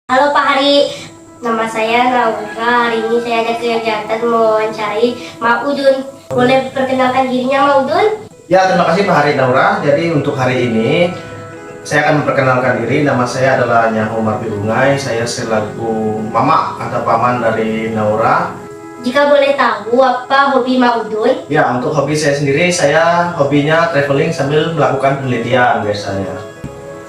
Halo Pak Hari, nama saya Naura. Hari ini saya ada kegiatan mewawancarai Mak Udun. Boleh perkenalkan dirinya Mak Udun? Ya, terima kasih Pak Hari Naura. Jadi untuk hari ini saya akan memperkenalkan diri. Nama saya adalah Nyaho Marbirungai. Saya selaku mama atau paman dari Naura. Jika boleh tahu apa hobi Mak Udun? Ya, untuk hobi saya sendiri, saya hobinya traveling sambil melakukan penelitian biasanya.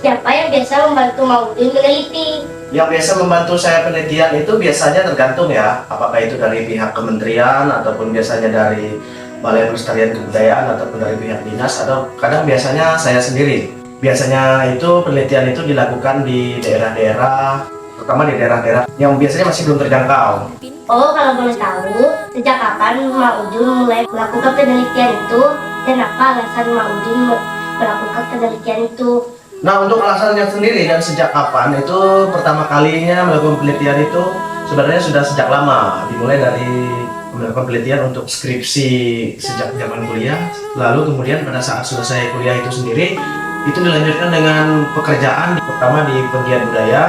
Siapa yang biasa membantu Mak Udun meneliti? Yang biasa membantu saya penelitian itu biasanya tergantung ya, apakah itu dari pihak kementerian ataupun biasanya dari Balai Pelestarian Kebudayaan ataupun dari pihak dinas, atau kadang biasanya saya sendiri. Biasanya itu penelitian itu dilakukan di daerah-daerah, terutama di daerah-daerah yang biasanya masih belum terjangkau. Oh, kalau boleh tahu, sejak kapan Mak Udun mulai melakukan penelitian itu? Dan apa alasan Mak Udun melakukan penelitian itu? Nah, untuk alasannya sendiri dan sejak kapan itu pertama kalinya melakukan penelitian itu sebenarnya sudah sejak lama. Dimulai dari melakukan penelitian untuk skripsi sejak zaman kuliah, lalu kemudian pada saat selesai kuliah itu sendiri itu dilanjutkan dengan pekerjaan pertama di Penggiat Budaya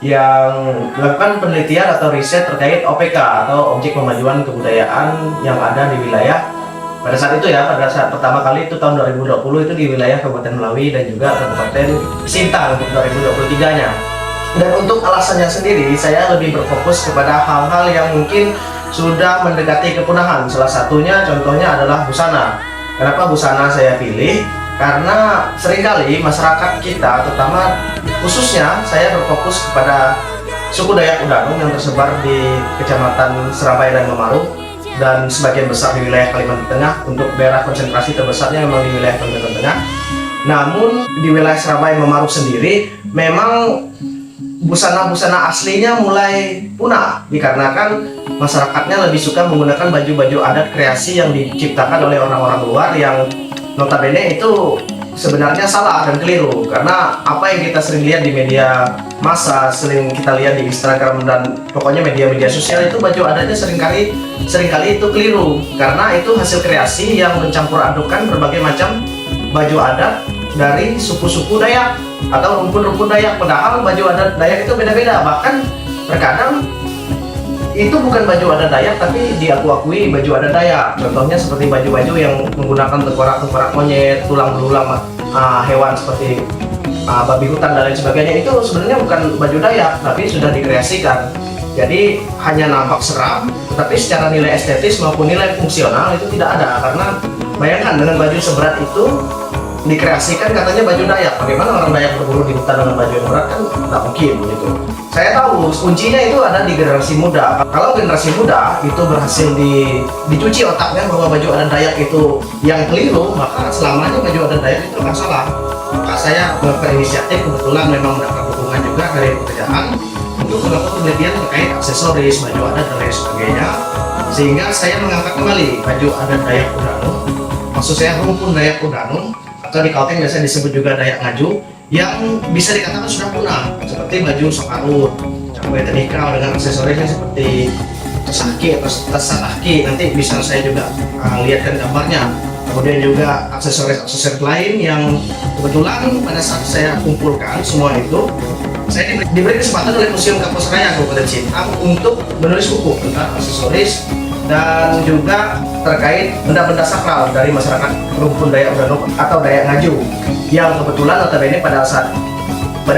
yang melakukan penelitian atau riset terkait OPK atau Objek Pemajuan Kebudayaan yang ada di wilayah pada saat itu ya, pada saat pertama kali itu tahun 2020 itu di wilayah Kabupaten Melawi dan juga Kabupaten Sintang untuk 2023-nya. Dan untuk alasannya sendiri, saya lebih berfokus kepada hal-hal yang mungkin sudah mendekati kepunahan. Salah satunya contohnya adalah busana. Kenapa busana saya pilih? Karena seringkali masyarakat kita, terutama khususnya saya berfokus kepada suku Dayak Udanung yang tersebar di Kecamatan Serabaya dan Memaru, dan sebagian besar di wilayah Kalimantan Tengah. Untuk daerah konsentrasi terbesarnya memang di wilayah Kalimantan Tengah. Namun di wilayah Serabaya Memaru sendiri memang busana-busana aslinya mulai punah dikarenakan masyarakatnya lebih suka menggunakan baju-baju adat kreasi yang diciptakan oleh orang-orang luar yang notabene itu sebenarnya salah dan keliru, karena apa yang kita sering lihat di media massa, sering kita lihat di Instagram dan pokoknya media-media sosial itu baju adatnya seringkali itu keliru, karena itu hasil kreasi yang mencampur adukan berbagai macam baju adat dari suku-suku Dayak atau rumpun-rumpun Dayak, padahal baju adat Dayak itu beda-beda. Bahkan terkadang itu bukan baju adat Dayak tapi diakui baju adat Dayak. Contohnya seperti baju-baju yang menggunakan tengkorak-tengkorak monyet, tulang belulang hewan seperti babi hutan dan lain sebagainya. Itu sebenarnya bukan baju Dayak tapi sudah dikreasikan. Jadi hanya nampak seram, tetapi secara nilai estetis maupun nilai fungsional itu tidak ada. Karena bayangkan dengan baju seberat itu dikreasikan katanya baju Dayak. Bagaimana orang Dayak berburu di hutan dengan baju yang berat? Kan tidak mungkin begitu. Saya tahu kuncinya itu ada di generasi muda. Kalau generasi muda itu berhasil dicuci otaknya bahwa baju adat Dayak itu yang keliru, maka selamanya baju adat Dayak itu akan salah. Maka saya berinisiatif, kebetulan memang mendapat dukungan juga dari pekerjaan untuk melakukan penelitian terkait aksesoris, baju adat dan lain sebagainya. Sehingga saya mengangkat kembali baju adat Dayak Udanung, maksud saya rumpun Dayak Udanung, atau di Kalteng biasanya disebut juga Dayak Ngaju, yang bisa dikatakan sudah punah, seperti baju sokarut, cabai tenikau dengan aksesorisnya seperti tasaki atau tas sakaki. Nanti bisa saya juga lihatkan gambarnya. Kemudian juga aksesoris lain yang kebetulan pada saat saya kumpulkan semua itu, saya diberi kesempatan oleh Museum Kampus Raya Kabupaten Sintang untuk menulis buku tentang aksesoris dan juga terkait benda-benda sakral dari masyarakat rumpun Dayak Udanung atau Dayak Ngaju, yang kebetulan notabene pada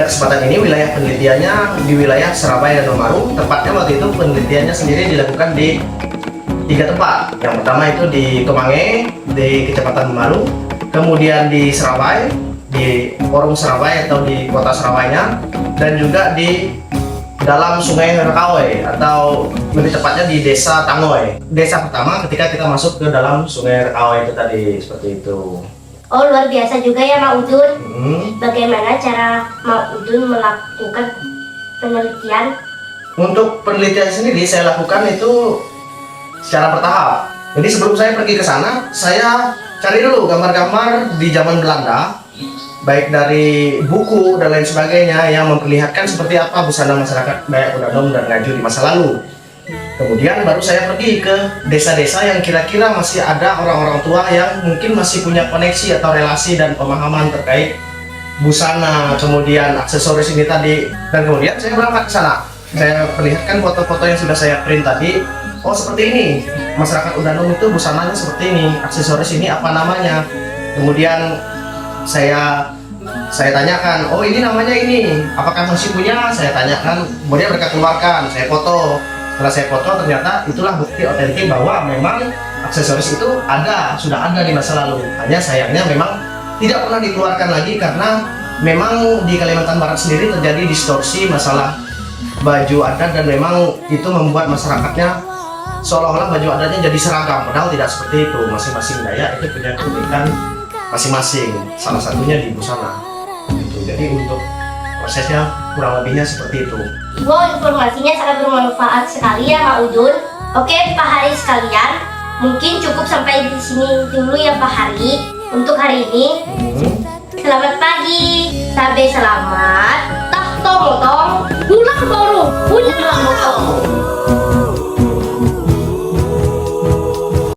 kesempatan ini wilayah penelitiannya di wilayah Serabaya dan Memaru. Tepatnya waktu itu penelitiannya sendiri dilakukan di 3 tempat. Yang pertama itu di Kemange, di Kecamatan Memaru, kemudian di Serabaya, di Forum Serabaya atau di kota Serabayanya, dan juga di dalam Sungai Rekawe atau lebih tepatnya di Desa Tangoy. Desa pertama ketika kita masuk ke dalam Sungai Rekawe itu tadi, seperti itu. Oh, luar biasa juga ya Mak Udun. Bagaimana cara Mak Udun melakukan penelitian? Untuk penelitian sendiri saya lakukan itu secara bertahap. Jadi sebelum saya pergi ke sana, saya cari dulu gambar-gambar di zaman Belanda, baik dari buku dan lain sebagainya yang memperlihatkan seperti apa busana masyarakat Dayak Udanung dan Ngaju di masa lalu. Kemudian baru saya pergi ke desa-desa yang kira-kira masih ada orang-orang tua yang mungkin masih punya koneksi atau relasi dan pemahaman terkait busana, kemudian aksesoris ini tadi, dan kemudian saya berangkat ke sana. Saya perlihatkan foto-foto yang sudah saya print tadi. Oh seperti ini, masyarakat Udanum itu busananya seperti ini, aksesoris ini apa namanya. Kemudian saya tanyakan, oh ini namanya ini, apakah masih punya? Saya tanyakan, kemudian mereka keluarkan, saya foto. Setelah saya foto ternyata itulah bukti otentik bahwa memang aksesoris itu sudah ada di masa lalu. Hanya sayangnya memang tidak pernah dikeluarkan lagi karena memang di Kalimantan Barat sendiri terjadi distorsi masalah baju adat, dan memang itu membuat masyarakatnya seolah-olah baju adatnya jadi seragam, padahal tidak seperti itu. Masing-masing daerah itu punya keunikan masing-masing, salah satunya di busana gitu. Jadi untuk prosesnya kurang lebihnya seperti itu. Wow, informasinya sangat bermanfaat sekali ya Mak Udun. Oke Pak Hari sekalian, mungkin cukup sampai di sini dulu ya Pak Hari untuk hari ini. Selamat pagi, sampai selamat, tak tong tong.